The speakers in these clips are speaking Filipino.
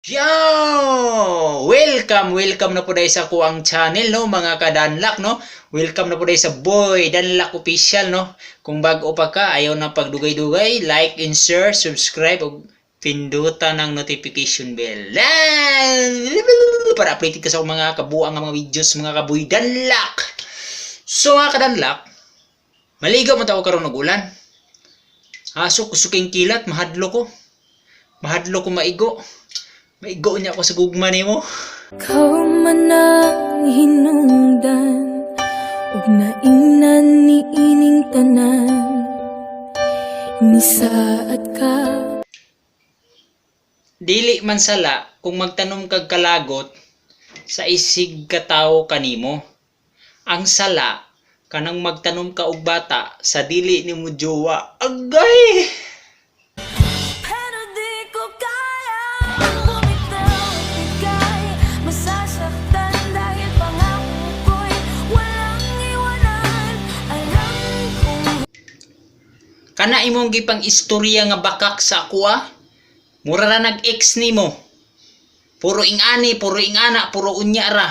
Yo! Welcome na po dahil sa kuang channel, no, mga kadanlak, no? Welcome na po dahil sa Boy Danlak Official, no? Kung bago pa ka, ayaw na pagdugay-dugay, like and share, subscribe, o pindutan ng notification bell. Para updated ka sa mga kabuang mga videos, mga kaboy danlak. So, mga kadanlak, maligaw mo tao karon ng ulan. Aso, kusuking kilat, mahadlo ko. Mahadlo ko maigo. Maigo niya ako sa gugma nimo. Kau man ang hinungdan ug naingnan ni ining tanan ni saat ka. Dili man sala kung magtanom kag kalagot sa isig katawo kanimo. Ang sala kanang magtanom ka og bata sa dili nimo jowa. Agay! Pero di ko kaya bumitaw at bigay, masasaktan dahil pangako ko'y walang iwanan. Alam kong Kana imong gipang istorya nga bakak sa ako ah. Mura ra nag-ex nimo. Puro ingani, puro ingana, puro unya ra.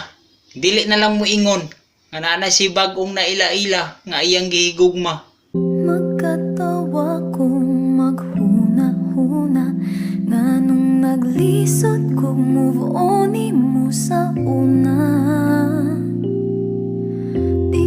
Dili na lang mo ingon. Nga na si bagong naila-ila nga iyang gihigugma. magkatawa kong maghuna-huna nga nung naglisod kong move on mo sa una.